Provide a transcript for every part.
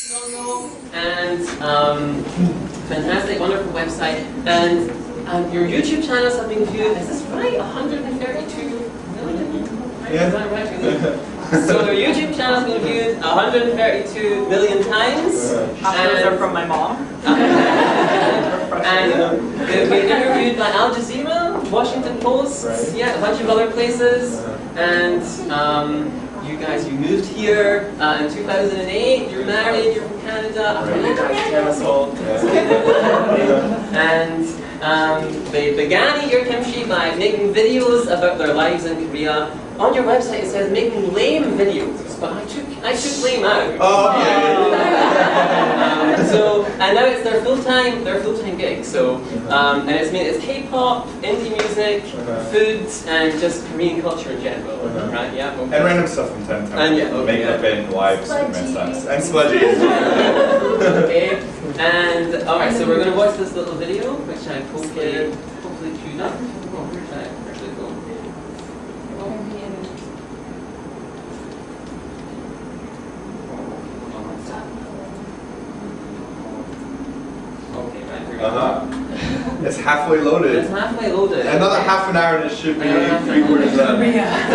And fantastic, wonderful website. And your YouTube channels have been viewed, is this right? 132 million? Yeah. Is that right? So your YouTube channel has been viewed 132 million times. Half of those are from my mom. And they've been interviewed by Al Jazeera, Washington Post, yeah, a bunch of other places. And you guys, you moved here in 2008, you're married, you're from Canada. You guys tell us all. And they began Eat Your Kimchi by making videos about their lives in Korea. On your website it says making lame videos, but I took lame out. Oh, yeah. So, and now it's their full-time gig. So, and it's K-pop, indie music, food, and just Korean culture in general, right? Yeah. Okay. And random stuff from time to time. And yeah, okay, makeup and wives and stuff. And sludgy. Okay. And all right, so we're going to watch this little video, which I've hopefully queued up. Oh, where should I actually go? Okay, right, here we go. It's halfway loaded. It's halfway loaded. Another half an hour and it should be 3/4 done.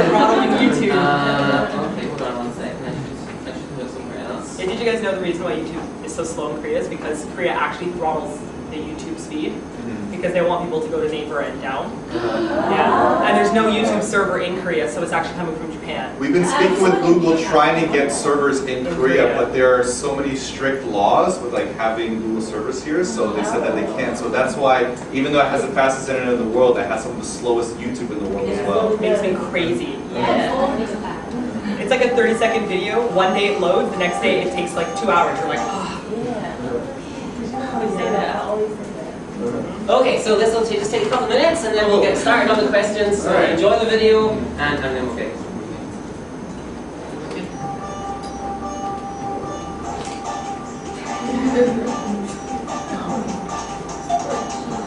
Throttling YouTube. Okay, hold on one second. I should put it somewhere else. Yeah, did you guys know the reason why YouTube is so slow in Korea is because Korea actually throttles the YouTube speed because they want people to go to Naver and down. Yeah, and there's no YouTube server in Korea, so it's actually coming from Japan. We've been speaking with Google trying to get servers in Korea, but there are so many strict laws with like having Google servers here, so they said that they can't. So that's why, even though it has the fastest internet in the world, it has some of the slowest YouTube in the world as well. It makes me crazy. It's like a 30-second video. One day it loads, the next day it takes like 2 hours. You're like, oh. Okay, so this will just take a couple minutes and then we'll get started on the questions. So enjoy the video and then we'll get.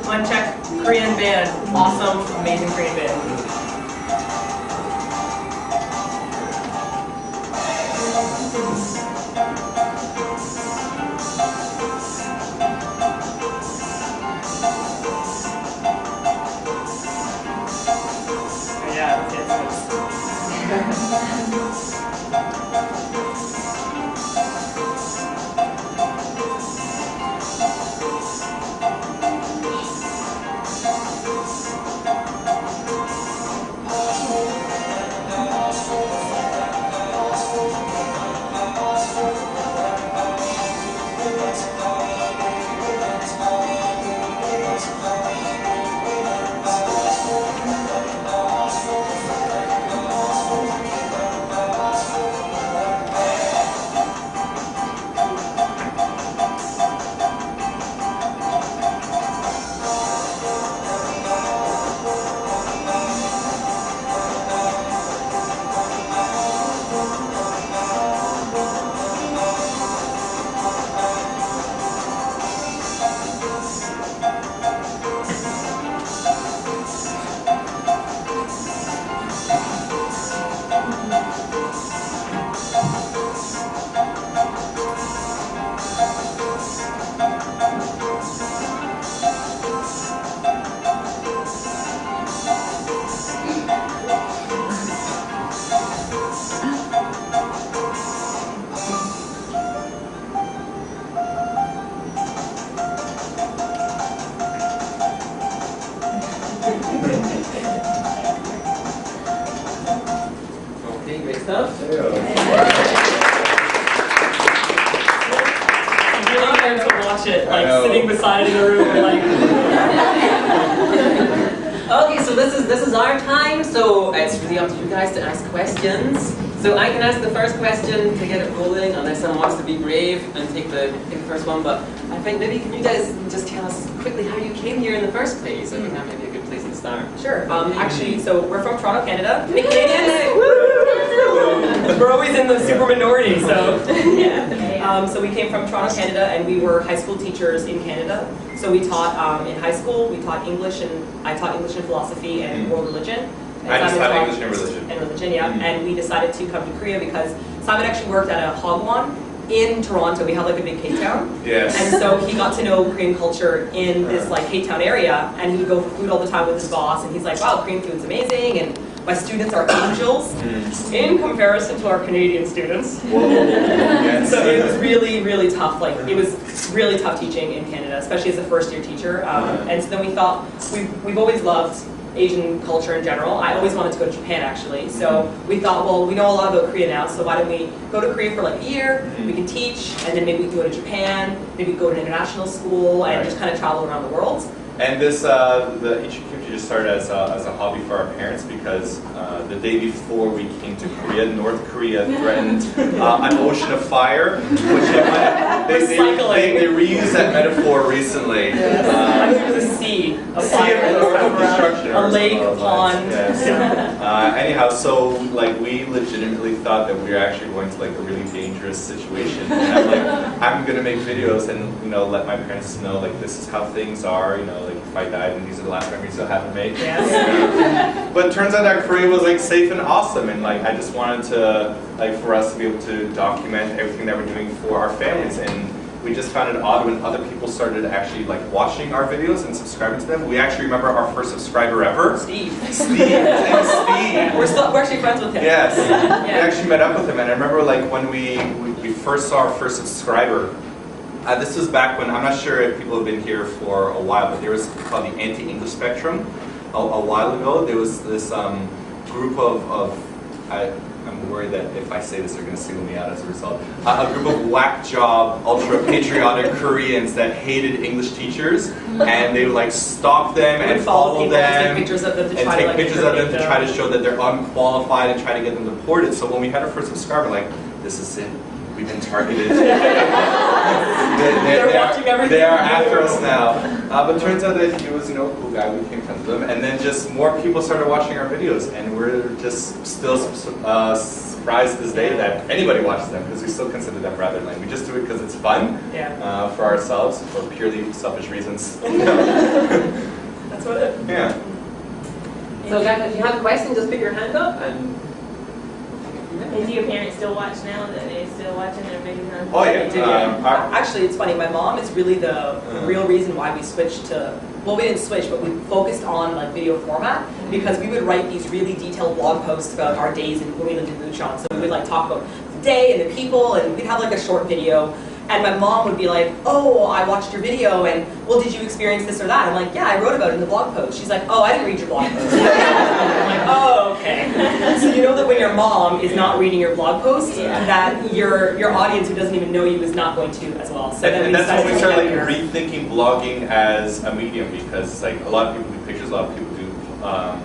Uncheck Korean band. Awesome, amazing Korean band. Okay, great stuff. I'm really there to watch it, like sitting beside it in a room, like. Okay, so this is our time, so it's really up to you guys to ask questions. So I can ask the first question to get it rolling, unless someone wants to be brave and take the first one. But I think maybe can you guys just tell us quickly how you came here in the first place? I think that may be a good place to start. Sure. Actually, so we're from Toronto, Canada. Hey, Canadians! We're always in the super minority, so yeah. So we came from Toronto, Canada, and we were high school teachers in Canada. So we taught in high school. We taught English, and I taught English and philosophy and world religion. I just taught English and religion. And religion, yeah. And we decided to come to Korea because Simon actually worked at a hagwon, in Toronto, we have like a big K-town. Yes. And so he got to know Korean culture in this like K-town area, and he would go for food all the time with his boss, and he's like, wow, Korean food's amazing, and my students are angels in comparison to our Canadian students. Whoa. Yes. So it was really, really tough. Like it was really tough teaching in Canada, especially as a first-year teacher. And so then we thought, we've always loved Asian culture in general. I always wanted to go to Japan actually. So we thought, well, we know a lot about Korea now, so why don't we go to Korea for like a year, we can teach, and then maybe we can go to Japan, maybe go to an international school, and just kind of travel around the world. And this, the Eat Your Kimchi just started as a hobby for our parents because the day before we came to Korea, North Korea threatened an ocean of fire, which they reused that metaphor recently. I think it was a sea of fire, of destruction, a lake, a pond. Yes. Anyhow, so like we legitimately thought that we were actually going to like a really dangerous situation. And I'm like, I'm gonna make videos and let my parents know like this is how things are. Like if I died and these are the last memories you'll have to make. Yes. But it turns out that Korea was like safe and awesome, and like I just wanted to like for us to be able to document everything that we're doing for our families, and we just found it odd when other people started actually like watching our videos and subscribing to them. We actually remember our first subscriber ever. Steve. Steve. We're actually friends with him. Yes. We actually met up with him, and I remember like when we first saw our first subscriber. This was back when, I'm not sure if people have been here for a while, but there was called the Anti-English Spectrum. A while ago, there was this group I'm worried that if I say this, they're going to single me out as a result. A group of whack job, ultra patriotic Koreans that hated English teachers, and they would like stalk them and follow them, take pictures of them to try to show that they're unqualified and try to get them deported. So when we had our first subscriber, like, this is it. We've been targeted. They're watching everything. They are after us now. But it turns out that he was, a cool guy. We became friends with him, and then just more people started watching our videos, and we're just still surprised to this day that anybody watches them because we still consider them rather lame. We just do it because it's fun for ourselves, for purely selfish reasons. That's what it is. Yeah. So guys, if you have a question, just pick your hand up and. And do your parents still watch now? That they still watching their videos? Oh yeah. Actually, it's funny. My mom is really the real reason why we switched to. Well, we didn't switch, but we focused on like video format because we would write these really detailed blog posts about our days when we lived in Bucheon. So we would like talk about the day and the people, and we'd have like a short video. And my mom would be like, oh, I watched your video, and well, did you experience this or that? I'm like, yeah, I wrote about it in the blog post. She's like, oh, I didn't read your blog post. I'm like, oh, okay. So you know that when your mom is not reading your blog post, that your audience who doesn't even know you is not going to as well. So and that's when we started like rethinking blogging as a medium, because like a lot of people do pictures, a lot of people do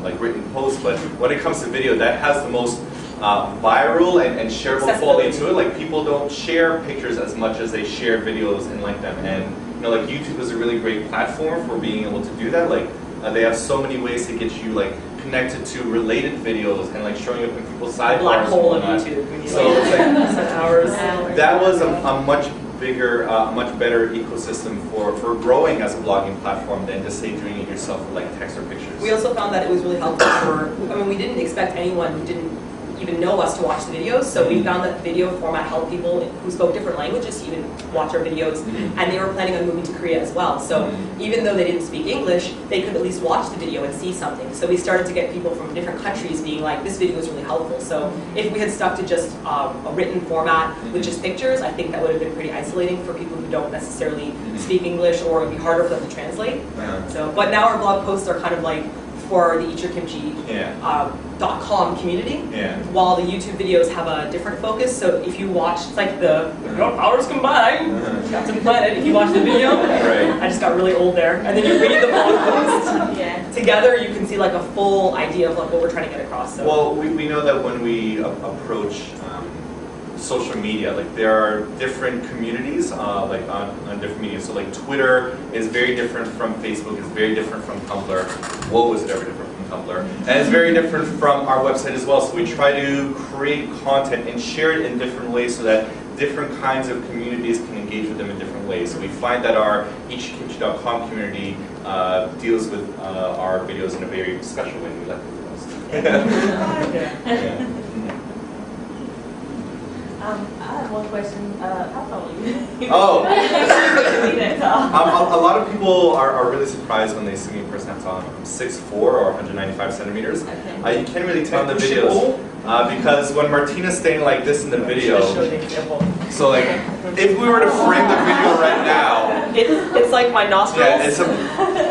like written posts, but when it comes to video, that has the most viral and shareable quality to it. Like people don't share pictures as much as they share videos and like them. And like YouTube is a really great platform for being able to do that. Like they have so many ways to get you like connected to related videos and like showing up in people's sidebars. Black hole of YouTube. So it's like hours. That was a much bigger, much better ecosystem for growing as a blogging platform than just say doing it yourself with like text or pictures. We also found that it was really helpful for. I mean, we didn't expect anyone who didn't even know us to watch the videos, so we found that video format helped people who spoke different languages to even watch our videos, and they were planning on moving to Korea as well. So even though they didn't speak English, they could at least watch the video and see something. So we started to get people from different countries being like, this video is really helpful. So if we had stuck to just a written format with just pictures, I think that would have been pretty isolating for people who don't necessarily speak English, or it would be harder for them to translate. So, but now our blog posts are kind of like for the eatyourkimchi.com community, while the YouTube videos have a different focus. So if you watch, it's like the powers combined, Captain Planet, if you watch the video, I just got really old there, and then you read the blog post together, you can see like a full idea of like what we're trying to get across. So. Well, we know that when we approach social media, like there are different communities like on different media. So like Twitter is very different from Facebook, it's very different from Tumblr. Whoa, is it ever different from Tumblr? And it's very different from our website as well. So we try to create content and share it in different ways so that different kinds of communities can engage with them in different ways. So we find that our eatyourkimchi.com community deals with our videos in a very special way. We like it the most. I have one question. How tall are you? Oh. That tall. A lot of people are really surprised when they see me in person. I'm 6'4" or 195 centimeters. Okay. You can't really tell in the videos because when Martina's standing like this in the video, so like if we were to frame the video right now, it's like my nostrils. Yeah,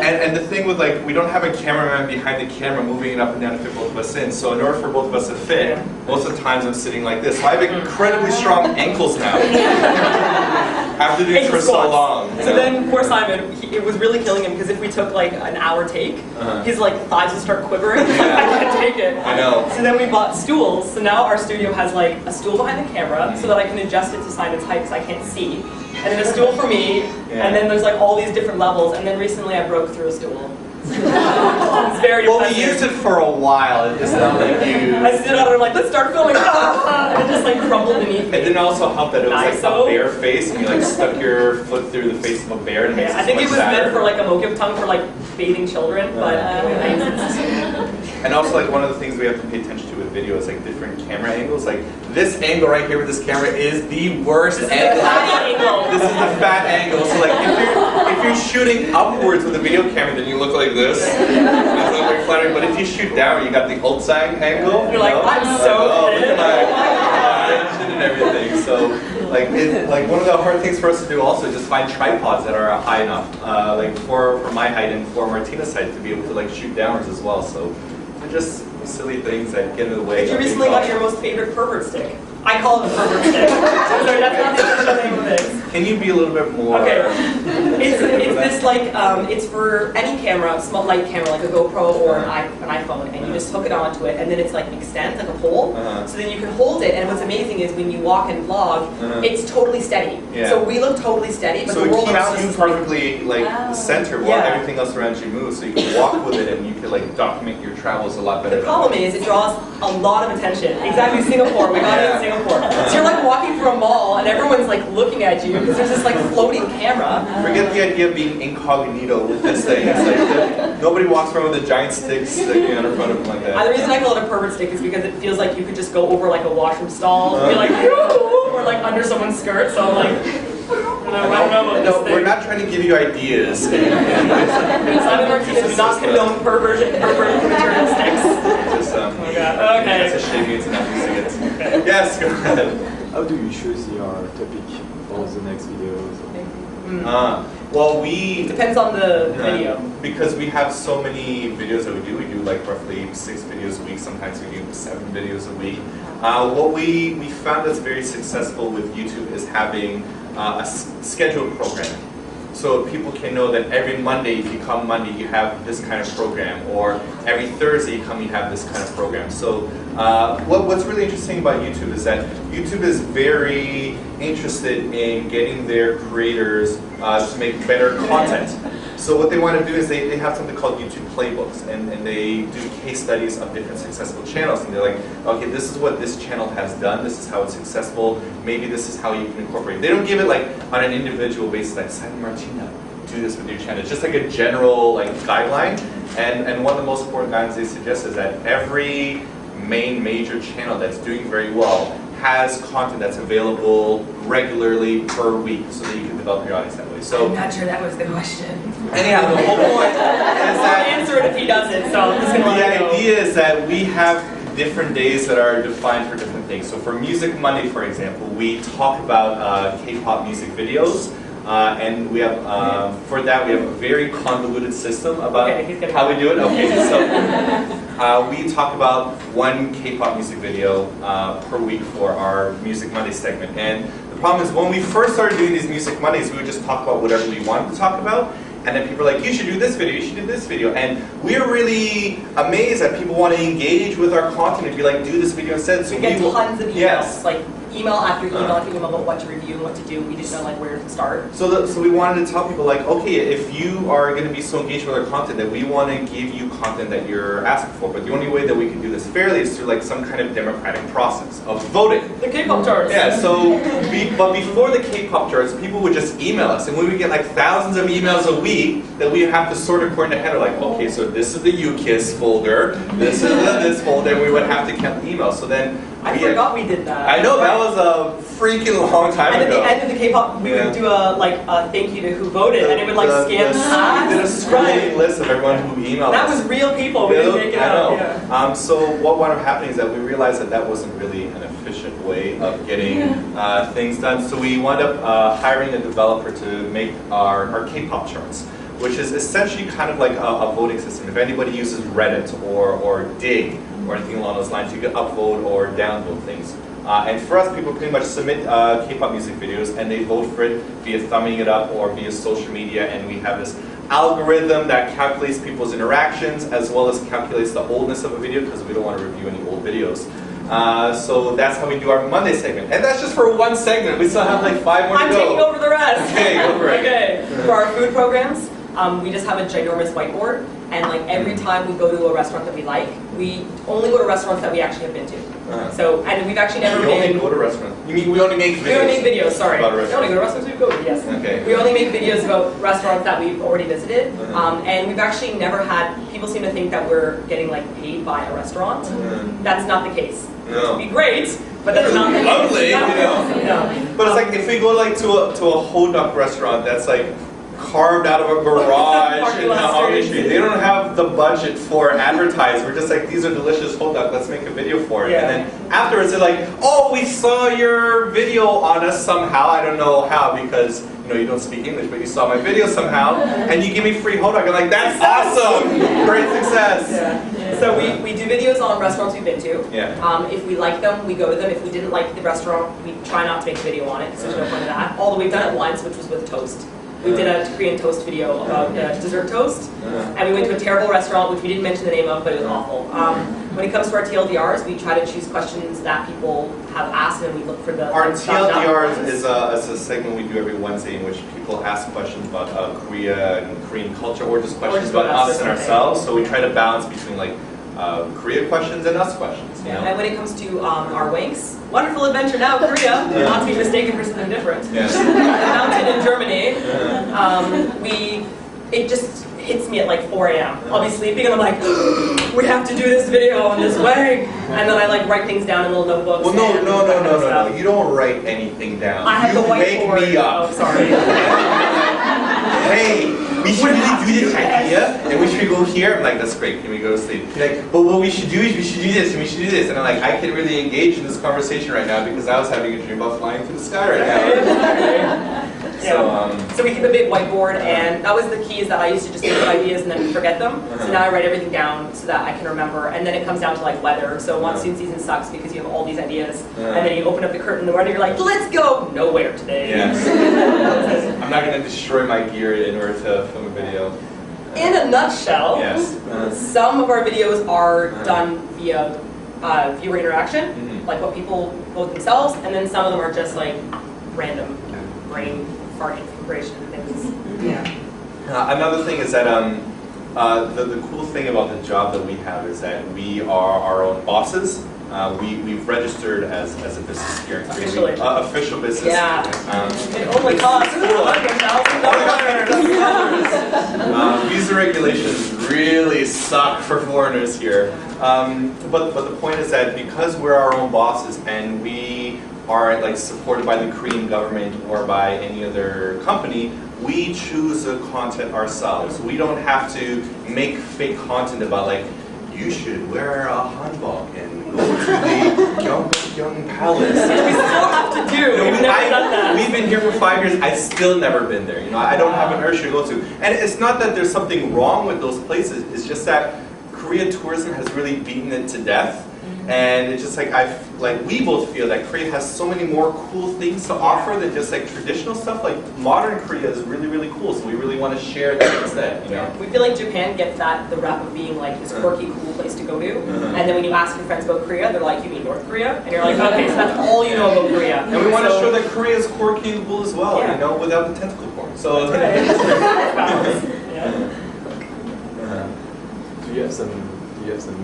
and the thing with like we don't have a cameraman behind the camera moving it up and down to fit both of us in. So in order for both of us to fit, most of the times I'm sitting like this. So I have incredibly strong ankles now. After doing it for so long. So then poor Simon, it was really killing him because if we took like an hour take, his like thighs would start quivering. He's like, I can't take it. I know. So then we bought stools. So now our studio has like a stool behind the camera so that I can adjust it to Simon's height because I can't see. And then a stool for me, and then there's like all these different levels. And then recently I broke through a stool. It's very well, we used it for a while. It's not like you. I stood out and I'm like, let's start filming. And it just like crumbled beneath me. It didn't also help that it was like a bear face, and you like stuck your foot through the face of a bear. And I think it was meant for like a mokip tongue for like bathing children, but and also like one of the things we have to pay attention to with video is like different camera angles. Like this angle right here with this camera is the worst angle. This is the fat angle. So like if you're shooting upwards with a video camera, then you look like this. That's not very flattering. But if you shoot down, you got the ultsang angle. You're like, I'm so look at my chin and everything. So like one of the hard things for us to do also is just find tripods that are high enough, like for my height and for Martina's height to be able to like shoot downwards as well. So they're just silly things that get in the way. But you recently got your most favorite pervert stick. I call it a pervert stick. Sorry, that's not the official name of this. Can you be a little bit more? Okay. It's this like it's for any camera, small light camera like a GoPro or an iPhone, and you just hook it onto it, and then it's like extends like a pole. So then you can hold it, and what's amazing is when you walk and vlog, it's totally steady. Yeah. So we look totally steady, but so the world around it keeps you perfectly like centered while everything else around you moves, so you can walk with it and you can like document your travels a lot better. The problem is it draws a lot of attention. Exactly, Singapore. We got it in Singapore. So you're like walking through a mall and everyone's like looking at you because there's this like floating camera. Forget the idea of being incognito with this thing. It's like nobody walks around with a giant stick sticking out in front of them like that. The reason I call it a pervert stick is because it feels like you could just go over like a washroom stall and be like, or like under someone's skirt. So I'm like, I don't know about this thing. We're not trying to give you ideas. Simon Martinez does not condone perversion, material sticks. Just, okay. It's a shame it's not using it. Yes, go ahead. How do you choose your topic for the next videos? Well, we... Depends on the video. Because we have so many videos that we do like roughly 6 videos a week, sometimes we do 7 videos a week. What we found that's very successful with YouTube is having a scheduled programming. So people can know that every Monday, if you come Monday, you have this kind of program, or every Thursday you come, you have this kind of program. So what's really interesting about YouTube is that YouTube is very interested in getting their creators to make better content. So what they want to do is they have something called YouTube playbooks, and they do case studies of different successful channels, and they're like, okay, this is what this channel has done, this is how it's successful, maybe this is how you can incorporate. They don't give it like on an individual basis, like, Simon Martina, do this with your channel. It's just like a general like guideline, and one of the most important guidelines they suggest is that every major channel that's doing very well has content that's available regularly per week so that you can develop your audience that way. So I'm not sure that was the question. Anyhow, the whole point is that I'll answer it if he doesn't, so I'm just going to let it go. The idea is that we have different days that are defined for different things. So for Music Monday, for example, we talk about K-pop music videos. And we have, for that, we have a very convoluted system about how we do it. Okay, so we talk about one K-pop music video per week for our Music Monday segment. And the problem is when we first started doing these Music Mondays, we would just talk about whatever we wanted to talk about. And then people are like, you should do this video, you should do this video. And we're really amazed that people want to engage with our content and be like, do this video instead. So we get tons of emails. Yes. Like, email after email after email about what to review and what to do. We didn't know like where to start. So we wanted to tell people like, okay, if you are going to be so engaged with our content, that we want to give you content that you're asking for. But the only way that we can do this fairly is through like some kind of democratic process of voting. The K-pop charts. Yeah. So, but before the K-pop charts, people would just email us, and we would get like thousands of emails a week that we have to sort according to header. Like, okay, so this is the UKISS folder, this is this folder, and we would have to count the emails. So then I forgot we did that. I know, that was a freaking long time and ago. And at the end of the K-pop, we would do a thank you to who voted, and it would like scan the we did a scrolling list of everyone who emailed That us. was real people. We didn't make it up. Yeah. So what wound up happening is that we realized that that wasn't really an efficient way of getting things done. So we wound up hiring a developer to make our K-pop charts, which is essentially kind of like a voting system. If anybody uses Reddit or Dig or anything along those lines, you can upvote or downvote things. And for us, people pretty much submit K-pop music videos and they vote for it via thumbing it up or via social media, and we have this algorithm that calculates people's interactions as well as calculates the oldness of a video, because we don't want to review any old videos. So that's how we do our Monday segment. And that's just for one segment. We still have like 5 more to go. I'm taking over the rest. Okay, go for it. Okay. For our food programs, we just have a ginormous whiteboard, and like every time we go to a restaurant that we like, we only go to restaurants that we actually have been to. So, and we've actually never We been. only go to restaurants. You mean we only make videos? We only make videos, sorry. About We only go to restaurants we've go to, yes. Okay. We only make videos about restaurants that we've already visited. And we've actually never had, people seem to think that we're getting like paid by a restaurant. That's not the case. No. It'd be great, but that's not the case. Lovely, you know. No. But it's like if we go like to a hot dog restaurant that's like carved out of a garage in Mahogany Street. They don't have the budget for advertising. We're just like, these are delicious hot dogs, let's make a video for it. Yeah. And then afterwards they're like, oh, we saw your video on us somehow. I don't know how, because you know you don't speak English, but you saw my video somehow, and you give me free hot dog. I'm like, that's awesome! Great success! Yeah. So we do videos on restaurants we've been to. Yeah. If we like them, we go to them. If we didn't like the restaurant, we try not to make a video on it, because there's no point in that. Although we've done it once, which was with toast. We did a Korean toast video about dessert toast, and we went to a terrible restaurant, which we didn't mention the name of, but it was awful. When it comes to our TLDRs, we try to choose questions that people have asked, and we look for the... Our TLDRs is a segment we do every Wednesday in which people ask questions about Korea and Korean culture, or just questions about us and ourselves. So we try to balance between like Korea questions and us questions. You know? And when it comes to our wanks, wonderful adventure now, Korea, not to be mistaken for something different. Yes. Mountain in Germany, it just hits me at like 4 a.m. I'll be sleeping and I'm like, we have to do this video on this way. And then I like write things down in little notebooks. Well, no. You don't write anything down. I have you the whiteboard. wake me up. Oh, sorry. Hey, we should really do this idea, and we should go here. I'm like, that's great. Can we go to sleep? You're like, but what we should do is we should do this, and we should do this. And I'm like, I can really engage in this conversation right now because I was having a dream about flying through the sky right now. So we keep a big whiteboard, and that was the key, is that I used to just think of ideas and then forget them. So now I write everything down so that I can remember, and then it comes down to like weather. So monsoon season sucks because you have all these ideas, and then you open up the curtain in the morning, you're like, let's go nowhere today. Yes. I'm not going to destroy my gear in order to film a video. In a nutshell, some of our videos are done via viewer interaction, like what people vote themselves, and then some of them are just like random brain fart inspiration things. Another thing is that the cool thing about the job that we have is that we are our own bosses. We've registered as a business here in Korea. Official business. Yeah. It only costs $100,000. Visa regulations really suck for foreigners here. But the point is that because we're our own bosses and we are like supported by the Korean government or by any other company, we choose the content ourselves. We don't have to make fake content about like, you should wear a hanbok and go to the Gyeongbokgung Palace. We still have to do. We've never done that. We've been here for 5 years. I've still never been there. You know, I don't have an urge to go to. And it's not that there's something wrong with those places. It's just that Korea tourism has really beaten it to death. And it's just like we both feel that Korea has so many more cool things to offer than just like traditional stuff. Like modern Korea is really, really cool, so we really want to share that instead. You know? We feel like Japan gets the rap of being like this quirky, cool place to go to. And then when you ask your friends about Korea, they're like, you mean North Korea? And you're like, okay, so that's all you know about Korea. And we want to show that Korea is quirky and cool as well, you know, without the tentacle porn. So. Do you have some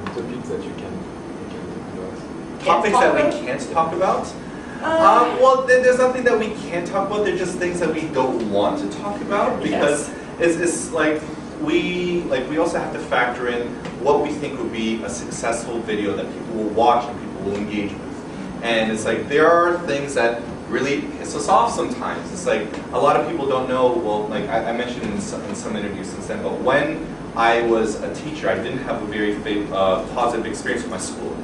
topics that you can? Topics that we can't talk about? Well, there's nothing that we can't talk about. They're just things that we don't want to talk about because it's like we also have to factor in what we think would be a successful video that people will watch and people will engage with. And it's like, there are things that really piss us off sometimes. It's like, a lot of people don't know, well, like I mentioned in some interviews since then, but when I was a teacher, I didn't have a very positive experience with my school.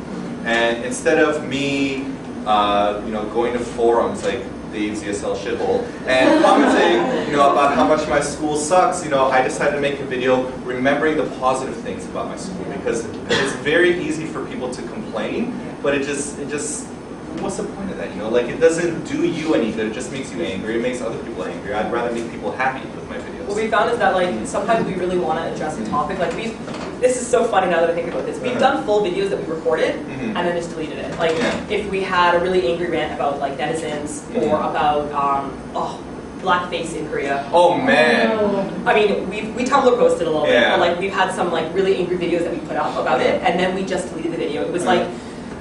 And instead of me, going to forums like Dave's ESL shithole and commenting, about how much my school sucks, I decided to make a video remembering the positive things about my school, because it's very easy for people to complain, but it just what's the point of that? Like, it doesn't do you any good. It just makes you angry. It makes other people angry. I'd rather make people happy with my videos. What we found is that, like, sometimes we really want to address a topic. Like, this is so funny now that I think about this. We've done full videos that we recorded and then just deleted it. Like, if we had a really angry rant about, like, netizens or about, blackface in Korea. Oh man! I mean, we Tumblr posted a little bit, but, like, we've had some, like, really angry videos that we put up about it, and then we just deleted the video. It was like,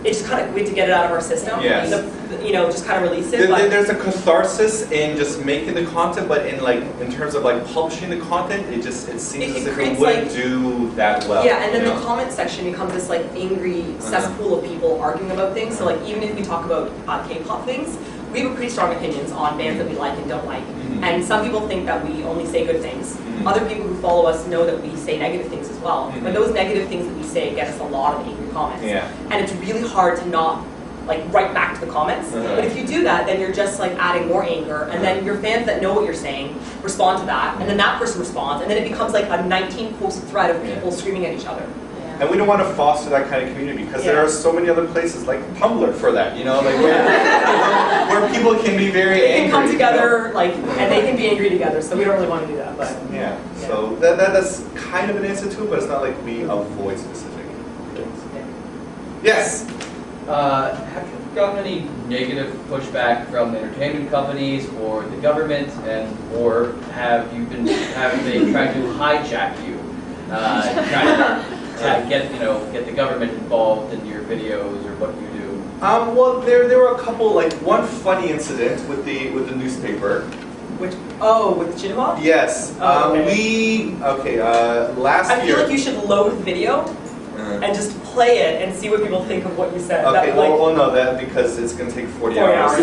it just kind of, we had to get it out of our system. Yes. Just kind of release it. There's a catharsis in just making the content, but in terms of like publishing the content, it seems as if it wouldn't do that well. Yeah, and then the comment section becomes this like angry cesspool of people arguing about things. So like even if we talk about K-pop things, we have pretty strong opinions on bands that we like and don't like. And some people think that we only say good things. Other people who follow us know that we say negative things as well. But those negative things that we say get us a lot of angry comments. And it's really hard to not like write back to the comments. But if you do that, then you're just like adding more anger, and then your fans that know what you're saying respond to that, and then that person responds, and then it becomes like a 19-post thread of people screaming at each other. And we don't want to foster that kind of community because there are so many other places like Tumblr for that, like where people can be very angry. They can come together, like, and they can be angry together. So we don't really want to do that. But so that's kind of an answer to it, but it's not like we avoid specific things. Yes. Have you gotten any negative pushback from entertainment companies or the government, or have they tried to hijack you, trying to get the government involved in your videos or what you do? Well, there were a couple, like one funny incident with the newspaper. With Xinhua? Yes. Last year. I feel like you should load the video and just play it and see what people think of what you said. Okay, because it's going to take 40 hours.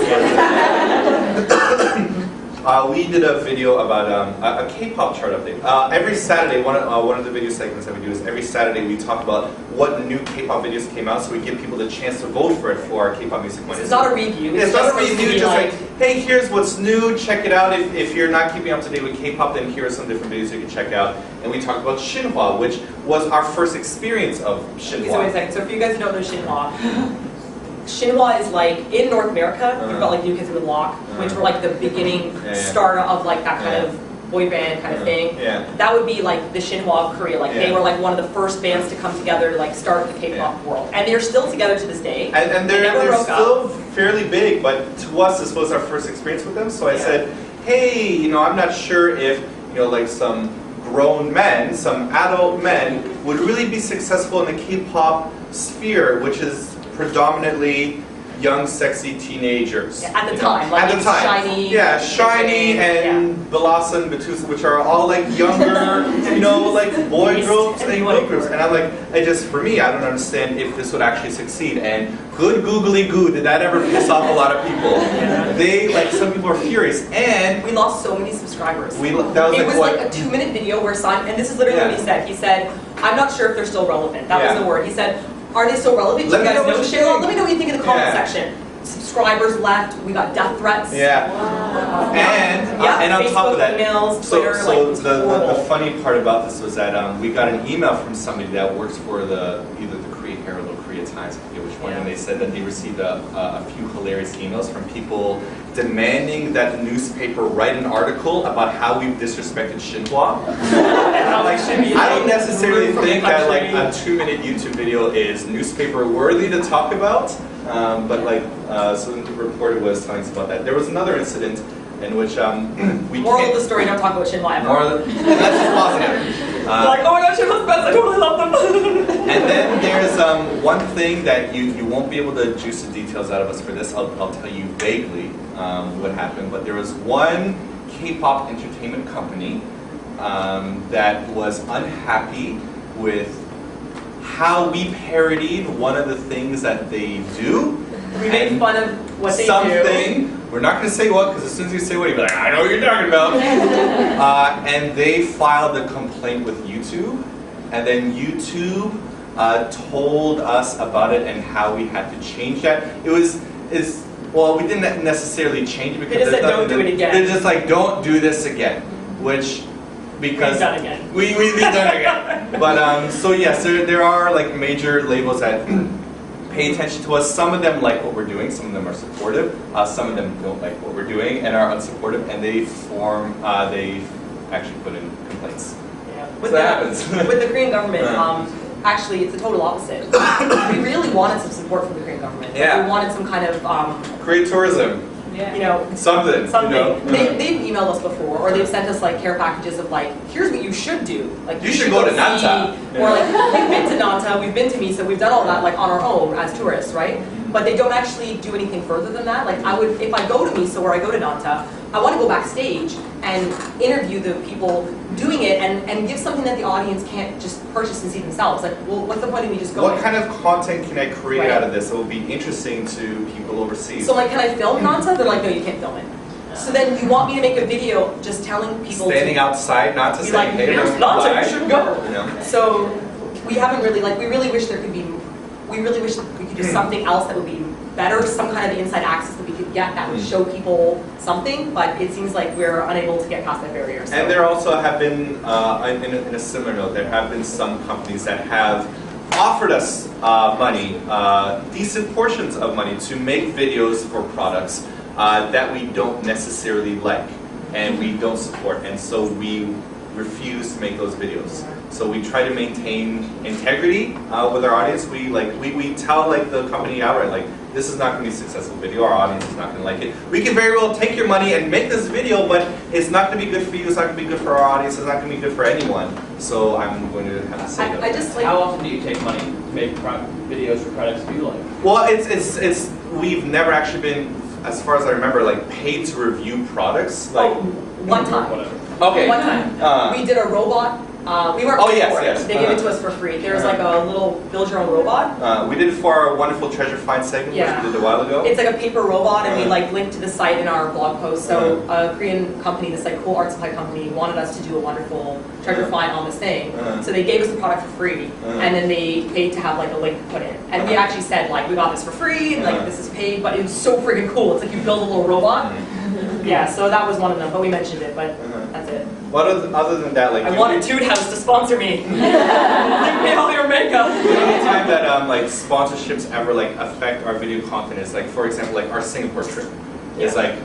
We did a video about a K-pop chart update. Every Saturday, one of the video segments that we do is every Saturday we talk about what new K-pop videos came out, so we give people the chance to vote for it for our K-pop Music Monday. It's not a review. It's not a review, just like, hey, here's what's new, check it out. If you're not keeping up to date with K-pop, then here are some different videos you can check out. And we talked about Xinhua, which was our first experience of Xinhua. So wait a second. So if you guys don't know Xinhua is like, in North America, you've got like New Kids on the Block, which were like the beginning start of like that kind of boy band kind of thing. That would be like the Xinhua of Korea. Like they were like one of the first bands to come together to like start the K-pop world. And they're still together to this day. And they're still fairly big, but to us this was our first experience with them. So I said, hey, I'm not sure if, like some grown men, some adult men would really be successful in the K-pop sphere, which is predominantly young, sexy teenagers. At the time, like at the time. Shiny. Yeah, Shiny and Balasa and Batusa, which are all like younger, like boy groups and girl groups. And I'm like, for me, I don't understand if this would actually succeed. And good googly goo, did that ever piss off a lot of people? Some people are furious. And we lost so many subscribers. It was like a 2-minute video where Simon, and this is literally what he said. He said, I'm not sure if they're still relevant. That was the word. He said, are they still relevant? Let me know Let me know what you think in the comment section. Subscribers left. We got death threats. Wow. And on Facebook, top of that, emails, Twitter, the funny part about this was that we got an email from somebody that works for either the Korea Herald or Korea Times, I forget which one, and they said that they received a few hilarious emails from people demanding that the newspaper write an article about how we've disrespected Xinhua. I don't necessarily think that like a 2-minute YouTube video is newspaper worthy to talk about, so the reporter was telling us about that. There was another incident in which we moral of the story: don't talk about Xinhua. That's just positive. Like, oh my gosh, Xinhua's best. I totally love them. And then there's one thing that you won't be able to juice the details out of us for this. I'll tell you vaguely what happened, but there was one K-pop entertainment company that was unhappy with how we parodied one of the things that they do. We made fun of what they something. We're not going to say what, because as soon as you say what, you'll be like, I know what you're talking about. And they filed a complaint with YouTube, and then YouTube told us about it and how we had to change that. Well, we didn't necessarily change it because they just said don't do it again. They're just like, don't do this again, which because we've done again. We've done it again. But so yes, there are like major labels that pay attention to us. Some of them like what we're doing. Some of them are supportive. Some of them don't like what we're doing and are unsupportive. And they actually put in complaints. Yeah. So that happens. With the Korean government, actually, it's the total opposite. We really wanted some support from the Korean government. Yeah. We wanted some kind of Korean tourism. Yeah. You know, something. You know? They've emailed us before, or they've sent us like care packages of like, here's what you should do. Like you should go to Nanta. Or like we've been to Nanta, we've been to Misa, we've done all that like on our own as tourists, right? But they don't actually do anything further than that. Like I would, if I go to Misa or I go to Nanta, I want to go backstage and interview the people doing it and give something that the audience can't just purchase and see themselves. Like, well, what's the point of me just going? What kind of content can I create out of this that will be interesting to people overseas? So like, can I film Nanta? They're like, no, you can't film it. So then you want me to make a video just telling people standing outside, not to say, like, hey, here's Nanta, you should go. You know? So we haven't really, like, we really wish there could be, we really wish that we could do something else that would be better, some kind of inside access that we could get that would show people something, but it seems like we're unable to get past that barrier. So. And there also have been, in a similar note, there have been some companies that have offered us money, decent portions of money, to make videos for products that we don't necessarily like and we don't support, and so we refuse to make those videos. So we try to maintain integrity with our audience. We tell like the company outright, like, this is not going to be a successful video, our audience is not going to like it. We can very well take your money and make this video, but it's not going to be good for you, it's not going to be good for our audience, it's not going to be good for anyone. So I'm going to have to say that. I just like, how often do you take money to make videos for products you like? Well, it's we've never actually been, as far as I remember, like paid to review products. Like one time. Okay. One time. We did a robot. We weren't paid for it. They gave it to us for free. There's like a little build your own robot. We did it for our wonderful treasure find segment, which we did a while ago. It's like a paper robot, and we like linked to the site in our blog post. So a Korean company, this like cool art supply company, wanted us to do a wonderful treasure find on this thing. So they gave us the product for free, and then they paid to have like a link put in. And we actually said like, we got this for free, and like this is paid, but it was so freaking cool. It's like you build a little robot. Yeah, so that was one of them, but we mentioned it, but that's it. What other than that, like I wanted Toot House to sponsor me. Give me all your makeup. The only time that like sponsorships ever like affect our video content is like, for example, like our Singapore trip. It's like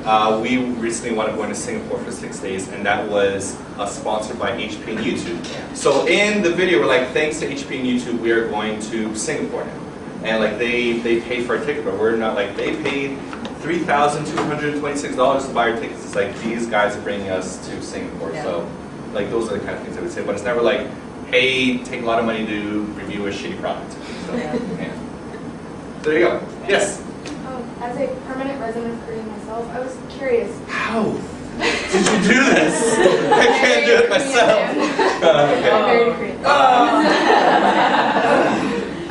we recently wanted to go to Singapore for 6 days, and that was sponsored by HP and YouTube. So in the video, we're like, thanks to HP and YouTube, we are going to Singapore now, and like they paid for our ticket, but we're not like they paid $3,226 to buy our tickets. It's like these guys are bringing us to Singapore. So like those are the kind of things I would say, but it's never like, hey, take a lot of money to review a shitty product. So, there you go. Yes? As a permanent resident of Korea myself, I was curious. How did you do this? I can't do it myself. I'm very Korean.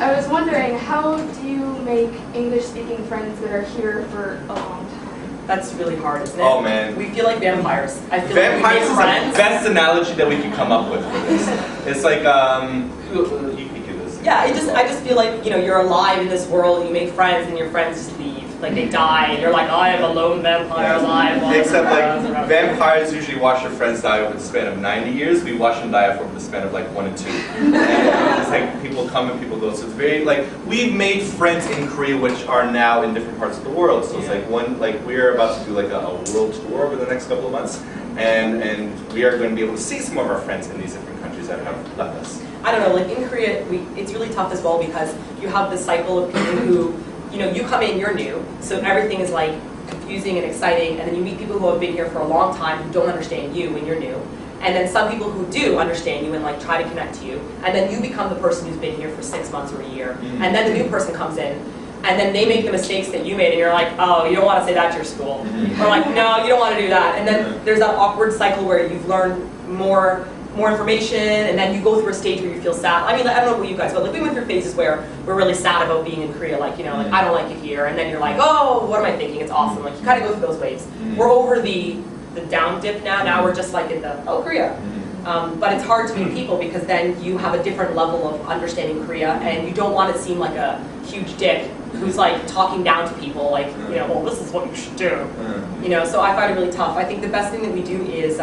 I was wondering, how do you make English-speaking friends that are here for a long time? That's really hard, isn't it? Oh man. We feel like vampires. I feel vampires like we is the best analogy that we can come up with for this. It's like, you can do this. Yeah, I just feel like, you know, you're alive in this world, you make friends, and your friends just leave. Like they die, and you're like, I am a lone vampire alive. Except like vampires usually watch their friends die over the span of 90 years. We watch them die over the span of like 1 and 2. And it's like people come and people go. So it's very like we've made friends in Korea which are now in different parts of the world. So it's like we're about to do like a world tour over the next couple of months, and we are going to be able to see some of our friends in these different countries that have left us. I don't know, like in Korea, it's really tough as well because you have this cycle of people who, you know, you come in, you're new, so everything is like confusing and exciting, and then you meet people who have been here for a long time who don't understand you when you're new, and then some people who do understand you and like try to connect to you, and then you become the person who's been here for 6 months or a year, and then the new person comes in, and then they make the mistakes that you made, and you're like, oh, you don't want to say that to your school, or like, no, you don't want to do that, and then there's that awkward cycle where you've learned more more information, and then you go through a stage where you feel sad. I mean, I don't know about you guys, but like we went through phases where we're really sad about being in Korea, like, you know, like I don't like it here, and then you're like, oh, what am I thinking? It's awesome. Like you kind of go through those waves. We're over the down dip now. Now we're just like in the, oh, Korea. But it's hard to meet people because then you have a different level of understanding Korea, and you don't want to seem like a huge dick who's like talking down to people, like, you know, well, this is what you should do. You know, so I find it really tough. I think the best thing that we do is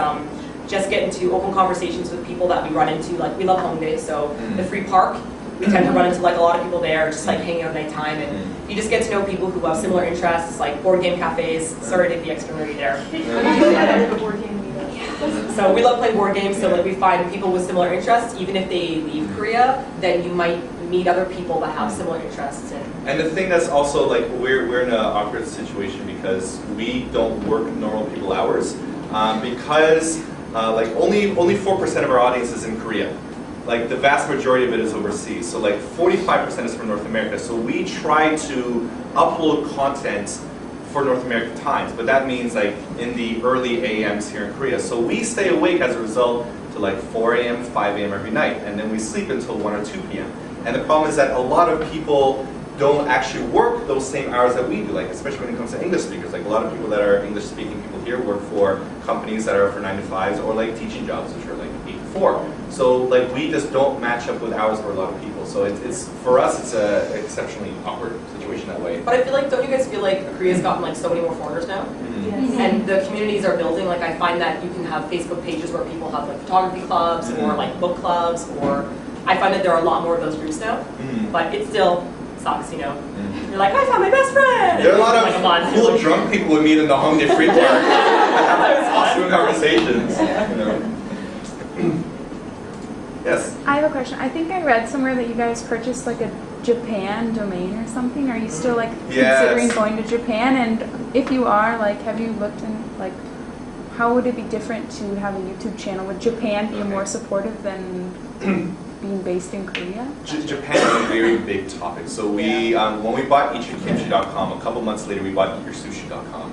just get into open conversations with people that we run into. Like we love Hongdae, so the free park, we tend to run into like a lot of people there, just like hanging out at nighttime, and you just get to know people who have similar interests, like board game cafes. Sorry to be extra nerdy there. So we love playing board games, so like we find people with similar interests, even if they leave Korea, then you might meet other people that have similar interests. And the thing that's also like, we're in an awkward situation because we don't work normal people hours, because like only 4% of our audience is in Korea. Like the vast majority of it is overseas. So like 45% is from North America. So we try to upload content for North American times, but that means like in the early AMs here in Korea. So we stay awake as a result to like 4 a.m., 5 a.m. every night, and then we sleep until 1 or 2 p.m. And the problem is that a lot of people don't actually work those same hours that we do, like especially when it comes to English speakers. Like a lot of people that are English speaking people here work for companies that are for 9 to 5s or like teaching jobs, which are like 8 to 4. So like we just don't match up with hours for a lot of people. So it's for us, it's a exceptionally awkward situation that way. But I feel like, don't you guys feel like Korea's gotten like so many more foreigners now? And the communities are building. Like I find that you can have Facebook pages where people have like photography clubs or like book clubs, or I find that there are a lot more of those groups now. But it still sucks, you know. You're like, I found my best friend. There are a lot of cool drunk people we meet in the Hongdae Free Park that have awesome conversations. You know. Yes. I have a question. I think I read somewhere that you guys purchased like a Japan domain or something. Are you still like considering going to Japan? And if you are, like, have you looked in, like, how would it be different to have a YouTube channel? Would Japan be more supportive than being based in Korea? Japan is a very big topic. So we, when we bought eatyourkimchi.com, a couple months later we bought eatyoursushi.com.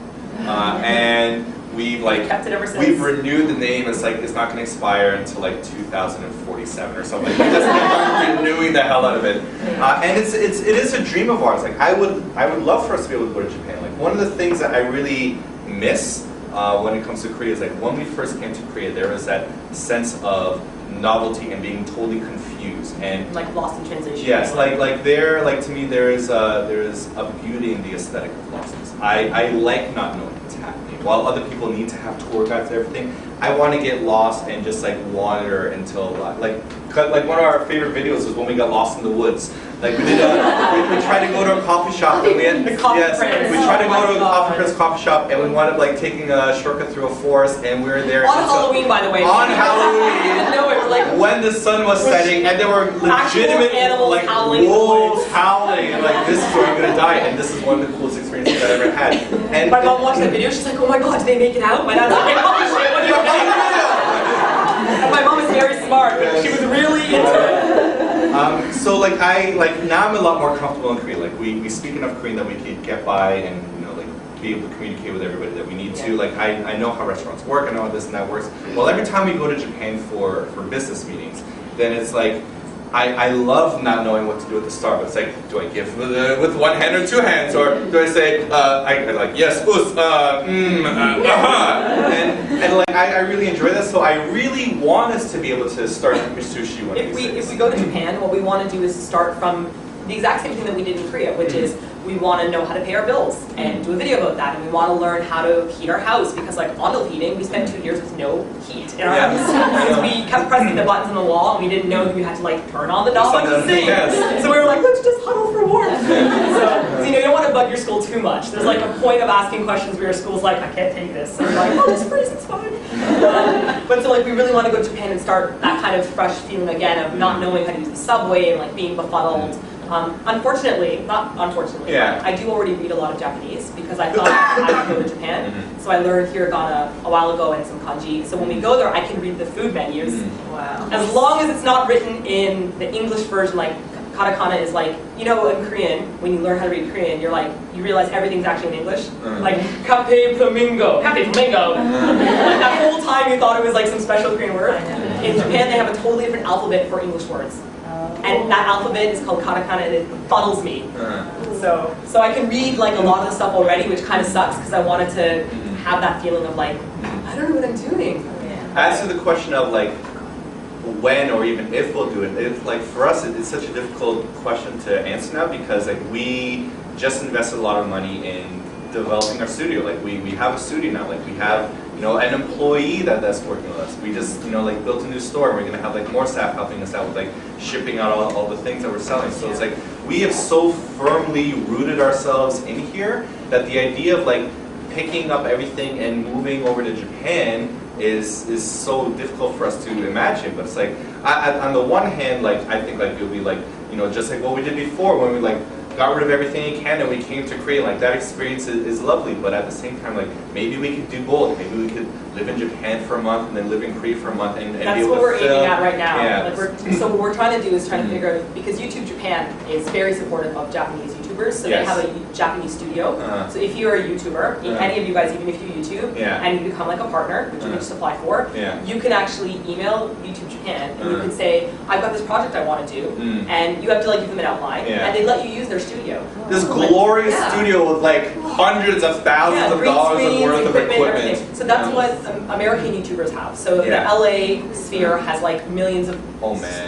And we've like kept it ever since. We've renewed the name. It's like it's not going to expire until like 2047 or something. We just keep on renewing the hell out of it. And it is a dream of ours. Like I would love for us to be able to go to Japan. Like one of the things that I really miss when it comes to Korea is like when we first came to Korea, there was that sense of novelty and being totally confused and like lost in translation. Yes, like to me there is a beauty in the aesthetic of lostness. I like not knowing what's happening. While other people need to have tour guides and everything, I want to get lost and just like wander until like one of our favorite videos was when we got lost in the woods. Like we did we tried to go to a coffee shop and we had we tried to go to a coffee shop and we wound up like taking a shortcut through a forest and we were there on Halloween, by the way. On Halloween. No, it was like when the sun was setting and there were legitimate like wolves howling and like this is where I'm gonna die, and this is one of the coolest experiences I've ever had. And my mom watched the video, she's like, oh my god, did they make it out? My dad's like, holy shit, what are you doing? And my mom is very smart, but she was really into it. So like now I'm a lot more comfortable in Korean. Like we speak enough Korean that we can get by and be able to communicate with everybody that we need to. Like I know how restaurants work, I know how this and that works. Well, every time we go to Japan for business meetings, then it's like I love not knowing what to do at the start. But it's like, do I give with one hand or two hands, or do I say I like yes, and like I really enjoy this. So I really want us to be able to start sushi one of these days. If we go to Japan, what we want to do is start from the exact same thing that we did in Korea, which is we want to know how to pay our bills and do a video about that, and we want to learn how to heat our house, because like ondel heating, we spent 2 years with no heat in our house because we kept pressing the buttons on the wall and we didn't know that we had to like turn on the knob on the sink. So we were like, let's just huddle for warmth. So you don't want to bug your school too much. There's like a point of asking questions where your school's like, I can't take this. So you're like, oh, just freeze, it's fine. But so like we really want to go to Japan and start that kind of fresh feeling again of not knowing how to use the subway and like being befuddled. Unfortunately, not unfortunately, I do already read a lot of Japanese because I thought I would go to Japan. So I learned hiragana a while ago and some kanji. So when we go there, I can read the food menus. Wow. As long as it's not written in the English version, like katakana is like, you know, in Korean, when you learn how to read Korean, you're like, you realize everything's actually in English. Like, cafe flamingo, cafe flamingo. Like that whole time time you thought it was like some special Korean word. In Japan, they have a totally different alphabet for English words. And that alphabet is called katakana, and it fuddles me. So I can read like a lot of the stuff already, which kind of sucks because I wanted to have that feeling of like, I don't know what I'm doing. As to the question of like when or even if we'll do it, it's like for us it's such a difficult question to answer now because like we just invested a lot of money in developing our studio. Like we have a studio now. Like we have an employee that's working with us. We just like built a new store and we're gonna have like more staff helping us out with like shipping out all the things that we're selling. So it's like we have so firmly rooted ourselves in here that the idea of like picking up everything and moving over to Japan is so difficult for us to imagine. But it's like on the one hand, like I think like you'll be like just like what we did before when we like got rid of everything in Canada, we came to Korea. Like that experience is lovely, but at the same time, like maybe we could do both. Maybe we could live in Japan for a month and then live in Korea for a month and that's be able what to we're film. aiming at right now. Yeah. Like so what we're trying to do is trying to figure out, because YouTube Japan is very supportive of Japanese YouTubers, so they have a Japanese studio. So if you're a YouTuber, any of you guys, even if you YouTube and you become like a partner, which you can just apply for, you can actually email YouTube Japan and you can say, I've got this project I want to do, and you have to like give them an outline, and they let you use their studio. This glorious studio with like hundreds of thousands of dollars worth of equipment. So that's what American YouTubers have. So the LA sphere has like millions of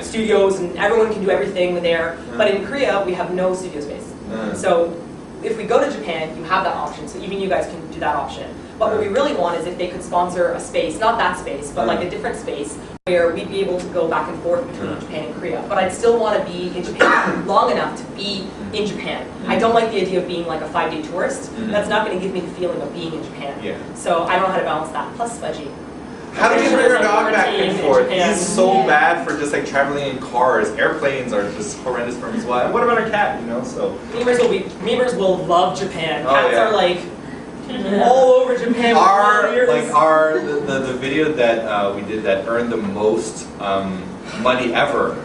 studios and everyone can do everything there. But in Korea, we have no studio space. So if we go to Japan, you have that option. So even you guys can do that option. But what we really want is if they could sponsor a space, not that space, but like a different space, where we'd be able to go back and forth between Japan and Korea. But I'd still want to be in Japan long enough to be in Japan. I don't like the idea of being like a 5-day tourist. That's not going to give me the feeling of being in Japan. So I don't know how to balance that. Plus budgie. How do you bring your dog back and forth? He's so bad for just like traveling in cars. Airplanes are just horrendous for him as well. And what about our cat? So Memers will love Japan. Cats are like all over Japan. The video that we did that earned the most money ever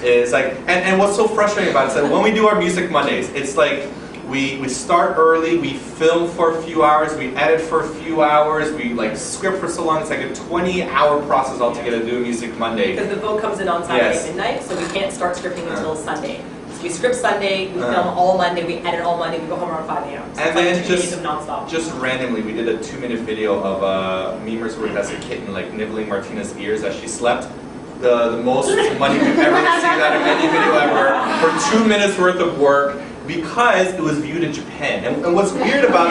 is like, and what's so frustrating about it is that when we do our Music Mondays, it's like we start early, we film for a few hours, we edit for a few hours, we like script for so long. It's like a 20-hour process altogether to do a Music Monday. Because the vote comes in on Saturday at midnight, so we can't start scripting until Sunday. We script Sunday, we film all Monday, we edit all Monday, we go home around 5 a.m. So and then non-stop. just randomly, we did a 2-minute video of memers where that's a kitten like nibbling Martina's ears as she slept. The most money we've ever received out of any video ever for 2 minutes worth of work because it was viewed in Japan. And what's weird about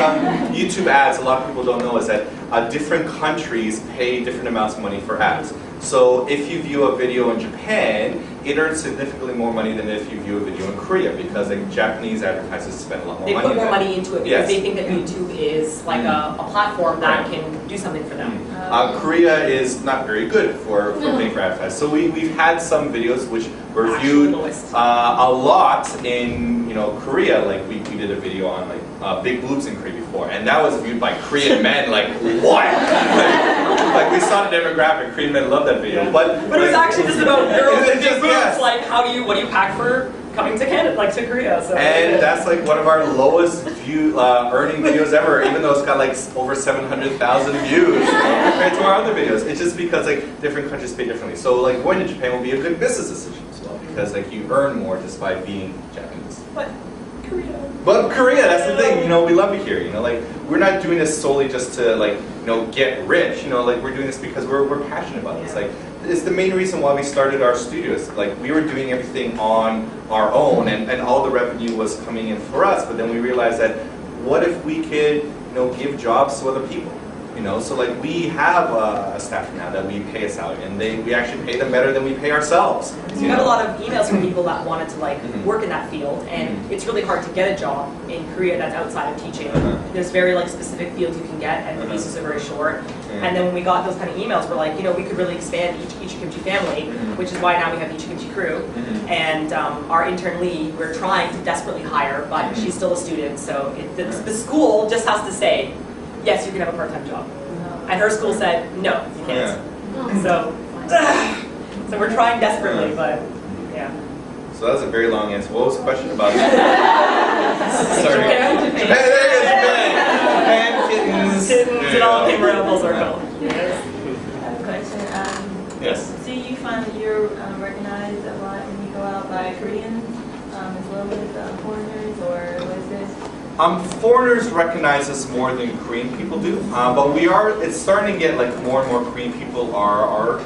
YouTube ads, a lot of people don't know, is that different countries pay different amounts of money for ads. So if you view a video in Japan, it earns significantly more money than if you view a video in Korea because like, Japanese advertisers spend a lot more money. They put more money into it because they think that YouTube is like a platform that can do something for them. Korea is not very good for paying for advertising. So we've had some videos which were viewed a lot in Korea. Like we did a video on like big boobs in Korea before, and that was viewed by Korean men like what? like we saw the demographic. Korean men love that video, but it was actually just about girls and big boobs. Like what do you pack for coming to Canada, like to Korea? So and that's like one of our lowest earning videos ever, even though it's got like over 700,000 views compared to our other videos. It's just because like different countries pay differently. So like going to Japan will be a good business decision as well because like you earn more just by being Japanese. But Korea, that's the thing, we love it here, like, we're not doing this solely just to, like, get rich, like, we're doing this because we're passionate about this, like, it's the main reason why we started our studios, like, we were doing everything on our own, and all the revenue was coming in for us, but then we realized that, what if we could, give jobs to other people? So like we have a staff now that we pay a salary, and we actually pay them better than we pay ourselves. So we got a lot of emails from people that wanted to like work in that field, and it's really hard to get a job in Korea that's outside of teaching. There's very like specific fields you can get, and the visas are very short. And then when we got those kind of emails, we're like, we could really expand eatyourkimchi family, which is why now we have eatyourkimchi crew. And our intern Lee, we're trying to desperately hire, but she's still a student, so the school just has to say, yes, you can have a part-time job. And her school said, no, you can't. So we're trying desperately, but yeah. So that was a very long answer. What was the question about? Sorry. Japan. Japan kittens. Kittens, it all came around full circle. have a question. Yes. Do you find that you're recognized a lot when you go out by Koreans as well as foreigners, or what is this? Foreigners recognize us more than Korean people do, but it's starting to get like more and more Korean people are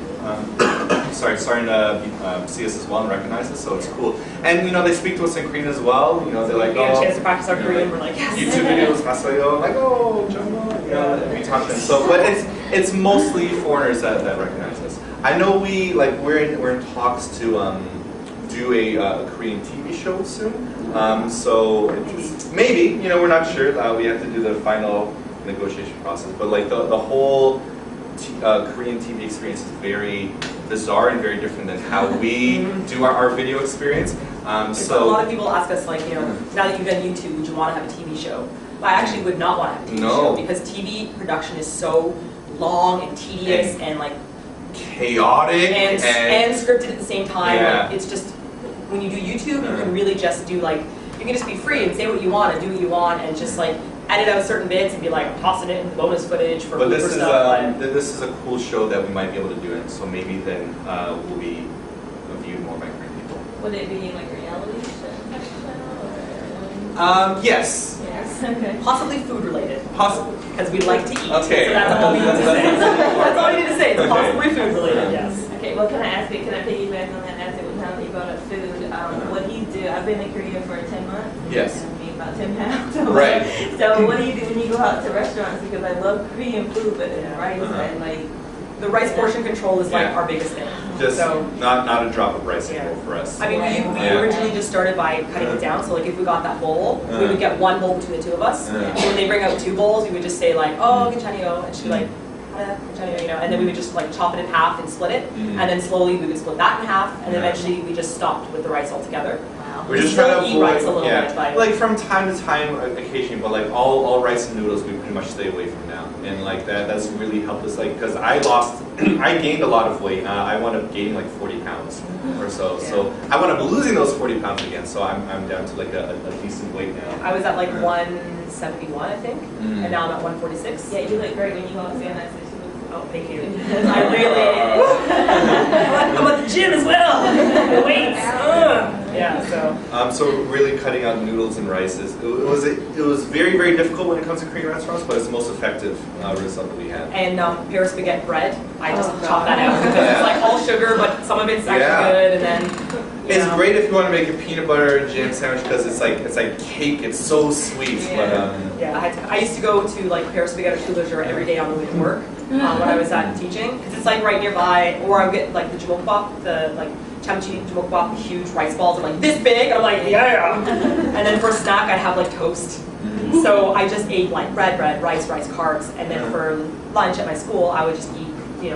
starting to see us as well and recognize us, so it's cool. And they speak to us in Korean as well. They're like, we get a chance to practice our Korean. We're like, yes. YouTube videos, 가서요, like, oh, Jumbo. We talk to them. So, but it's mostly foreigners that recognize us. I know we're in talks to do a Korean TV show soon. So maybe, we're not sure. We have to do the final negotiation process. But like the whole Korean TV experience is very bizarre and very different than how we do our video experience. So a lot of people ask us, like, now that you've done YouTube, would you want to have a TV show? But I actually would not want to have a TV show because TV production is so long and tedious and like chaotic and scripted at the same time. Yeah. Like, it's just, when you do YouTube, you can really just do like, you can just be free and say what you want and do what you want and just like edit out certain bits and be like tossing it in bonus footage for But this stuff. This is a cool show that we might be able to do it. So maybe then we'll be viewed more by Korean people. Would it be like a reality show? Yes. Yes. Okay. Possibly food related. Possibly. Because we like to eat. Okay. So that's all we need to say. That's all you need to say. It's possibly food related, yes. Okay, well, can I piggyback on that? Ask it now that you brought up food. What do you do? I've been in Korea for 10 months. Yes. And I gained about 10 pounds. Right. So what do you do when you go out to restaurants? Because I love Korean food, but it's rice and like... The rice portion control is like our biggest thing. Just so, not a drop of rice in bowl for us. I mean, we originally just started by cutting it down. So like if we got that bowl, we would get one bowl between the two of us. And when they bring out 2 bowls, we would just say like, oh, 괜찮아요. And she'd be like, 괜찮아요, and then we would just like chop it in half and split it. And then slowly we would split that in half. And eventually we just stopped with the rice altogether. We're just trying to eat rice a little bit. Like from time to time, occasionally, but like all rice and noodles, we pretty much stay away from now. And like that's really helped us. Like because I gained a lot of weight. I wound up gaining like 40 pounds or so. Yeah. So I wound up losing those 40 pounds again. So I'm down to like a decent weight now. I was at like 171, I think, and now I'm at 146. Yeah, you look great when you walk in. I said, oh, thank you. I really. I'm at the gym as well. The weights. Yeah. So really cutting out noodles and rice it was very, very difficult when it comes to Korean restaurants, but it's the most effective result that we had. And Paris baguette bread, I just chop that out because it's like all sugar, but some of it's actually good, and then. It's great if you want to make a peanut butter and jam sandwich because it's like cake. It's so sweet. Yeah. But, I used to go to like Paris baguette or Toulouse every day on the way to work when I was teaching because it's like right nearby. Or I would get like the jumokbap, the like kimchi jumokbap, huge rice balls, are like this big. And I'm like and then for a snack I'd have like toast. So I just ate like bread, rice, carbs, and then for lunch at my school I would just eat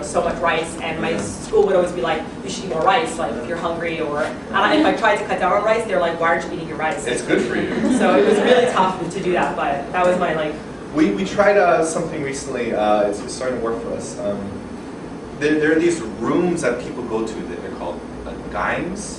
so much rice, and my school would always be like, you should eat more rice, like if you're hungry, or if I tried to cut down on rice, they're like, why aren't you eating your rice? It's good for you. So it was really tough to do that, but that was my like... We tried something recently, it's starting to work for us. There are these rooms that people go to that they're called gyms.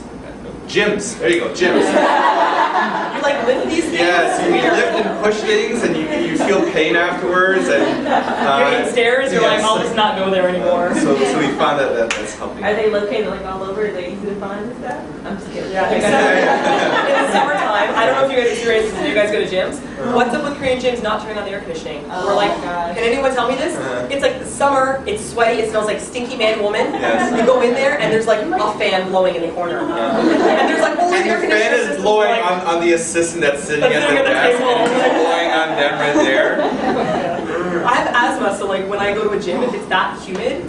There you go, gyms. You like lift these things? Yeah, so you lift and push things, and you feel pain afterwards. And you're hitting stairs. You're like, I'll just not go there anymore. So we found that's helping. Are they located like all over? Are they easy to find and stuff? I'm just kidding. Yeah, exactly. In the summertime, I don't know if you guys experience this. Do you guys go to gyms? What's up with Korean gyms not turning on the air conditioning? We're like, can anyone tell me this? It's like the summer. It's sweaty. It smells like stinky man woman. Yes. You go in there, and there's like a fan blowing in the corner. And there's like, and your fan is blowing on the assistant that's sitting at the desk, and it's blowing on them right there. I have asthma, so like when I go to a gym, if it's that humid,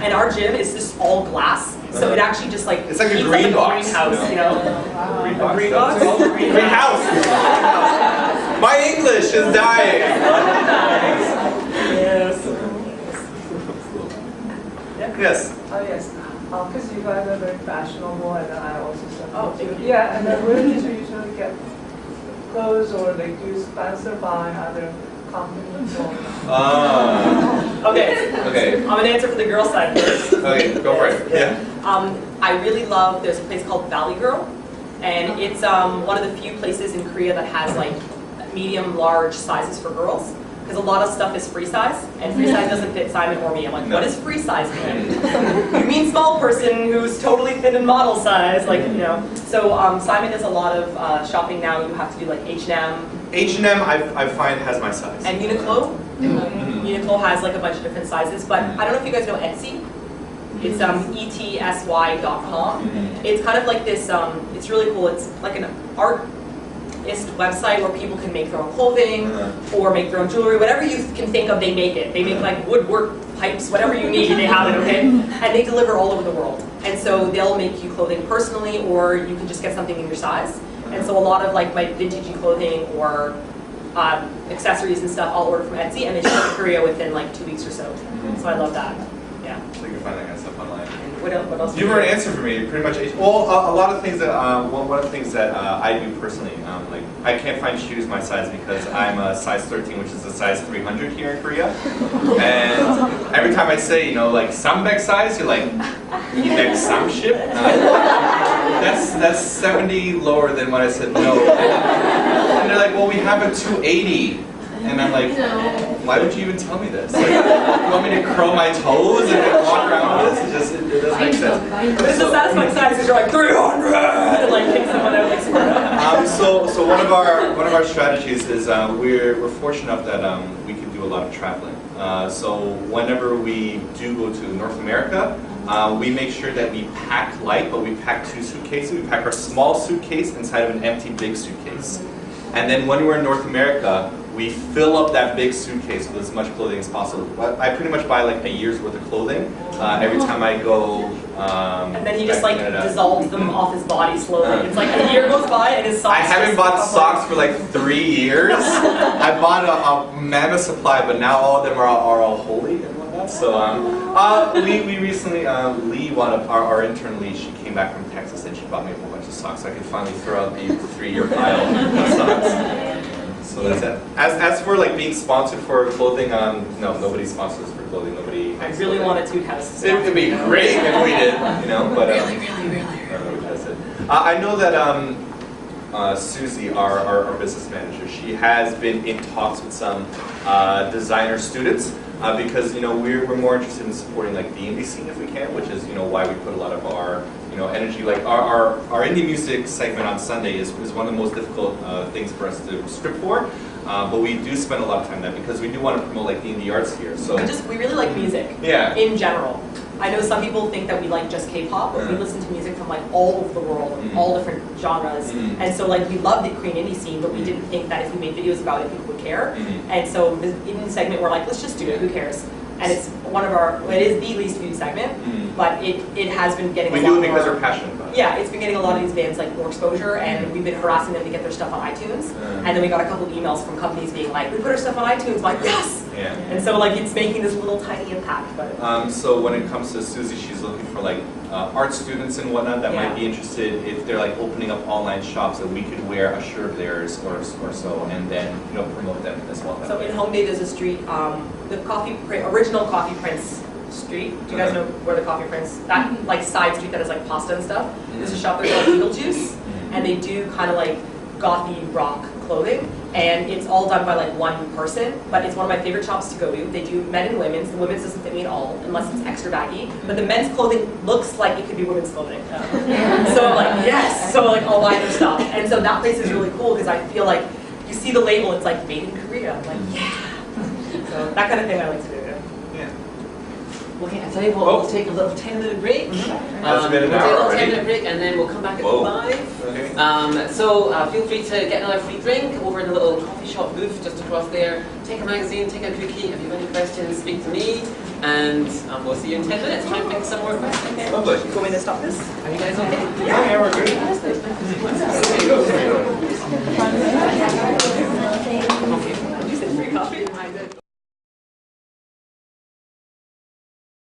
and our gym is just all glass, so it actually just like it's like a green box, greenhouse, Green box. Greenhouse. My English is dying. Yes. Yes. Oh yes. Because you guys are very fashionable, and I also support you. Yeah, and then where did you usually get clothes, or like do you sponsor by other companies or? Okay. I'm gonna answer for the girl side first. Okay, go for it. Yeah. I really love. There's a place called Valley Girl, and it's one of the few places in Korea that has like medium, large sizes for girls. because a lot of stuff is free size, and free size doesn't fit Simon or me. I'm like, what does free size mean? You mean small person who's totally fit in model size, like, you know. So Simon does a lot of shopping now. You have to do like H&M. H&M I find has my size. And Uniqlo. Uniqlo has like a bunch of different sizes, but I don't know if you guys know Etsy. It's etsy.com. It's kind of like this, it's really cool. It's like an artist website where people can make their own clothing or make their own jewelry. Whatever you can think of, they make it. They make like woodwork pipes, whatever you need, they have it, okay? And they deliver all over the world. And so they'll make you clothing personally, or you can just get something in your size. And so a lot of like my vintagey clothing or accessories and stuff, I'll order from Etsy, and they ship to Korea within like 2 weeks or so. So I love that. Yeah. So you can find that kind of stuff online. And what else? You were an answer for me, pretty much. Well, a lot of things that one of the things that I do personally, like I can't find shoes my size because I'm a size 13, which is a size 300 here in Korea. And every time I say, you know, like Sambaek size, you're like, Ebek Samship? That's 70 lower than what I said no. And they're like, well, we have a 280. And I'm like, why would you even tell me this? Like, you want me to curl my toes and then walk around with this? It doesn't make sense. But it's a satisfying size because you're like 300 and like kick someone out like so one of our strategies is we're fortunate enough that we can do a lot of traveling. So whenever we do go to North America, we make sure that we pack light, but we pack 2 suitcases. We pack our small suitcase inside of an empty big suitcase. And then when we're in North America, we fill up that big suitcase with as much clothing as possible. I pretty much buy like a year's worth of clothing every time I go. And then he just like dissolves them off his body slowly. It's like a year goes by and his socks. I haven't bought socks for like 3 years. I bought a mammoth supply, but now all of them are all holy and whatnot. So we recently, Lee, our intern Lee, she came back from Texas and she bought me a whole bunch of socks so I could finally throw out the 3-year pile of socks. So that's it. As for like being sponsored for clothing, no, nobody sponsors for clothing. Nobody. I really wanted to have. It'd be great if we did, you know. But really. That's it. I know that Susie, our business manager, she has been in talks with some designer students because you know we're more interested in supporting like the indie scene if we can, which is you know why we put a lot of our energy. Like our indie music segment on Sunday is one of the most difficult things for us to script for, but we do spend a lot of time on that because we do want to promote like the indie arts here. So we really like music. Yeah. In general, I know some people think that we like just K-pop, but we listen to music from like all over the world, all different genres, and so like we love the Korean indie scene, but we didn't think that if we made videos about it, people would care. And so in the segment, we're like, let's just do it. Who cares? And it's it is the least viewed segment, but it has been getting a lot more. We do it because we're passionate about it. Yeah, it's been getting a lot of these bands like more exposure, and we've been harassing them to get their stuff on iTunes. And then we got a couple of emails from companies being like, we put our stuff on iTunes. I'm like, yes! Yeah. And so like it's making this little tiny impact. But so when it comes to Susie, she's looking for like art students and whatnot that might be interested if they're like opening up online shops that we could wear a shirt of theirs or so, and then promote them as well. So in Hongdae there's a street, the original Coffee Prince Street. Do you guys know where the Coffee Prince, that like side street that is like pasta and stuff? There's a shop there called Beetlejuice, and they do kind of like gothy rock clothing, and it's all done by like one person, but it's one of my favorite shops to go to. They do men and women's. The women's doesn't fit me at all unless it's extra baggy, but the men's clothing looks like it could be women's clothing. So I'm like, yes! So like I'll buy their stuff. And so that place is really cool because I feel like you see the label, it's like made in Korea. I'm like, yeah! So that kind of thing I like to do. Okay, I tell you what, we'll take a little 10-minute break. That's We'll been an take a hour little already. 10-minute break and then we'll come back at 5. Okay. So feel free to get another free drink over in the little coffee shop booth just across there. Take a magazine, take a cookie. If you have any questions, speak to me. And we'll see you in 10 minutes. Try and pick some more questions. Lovely. You want me to stop this? Are you guys okay? Yeah, we're good.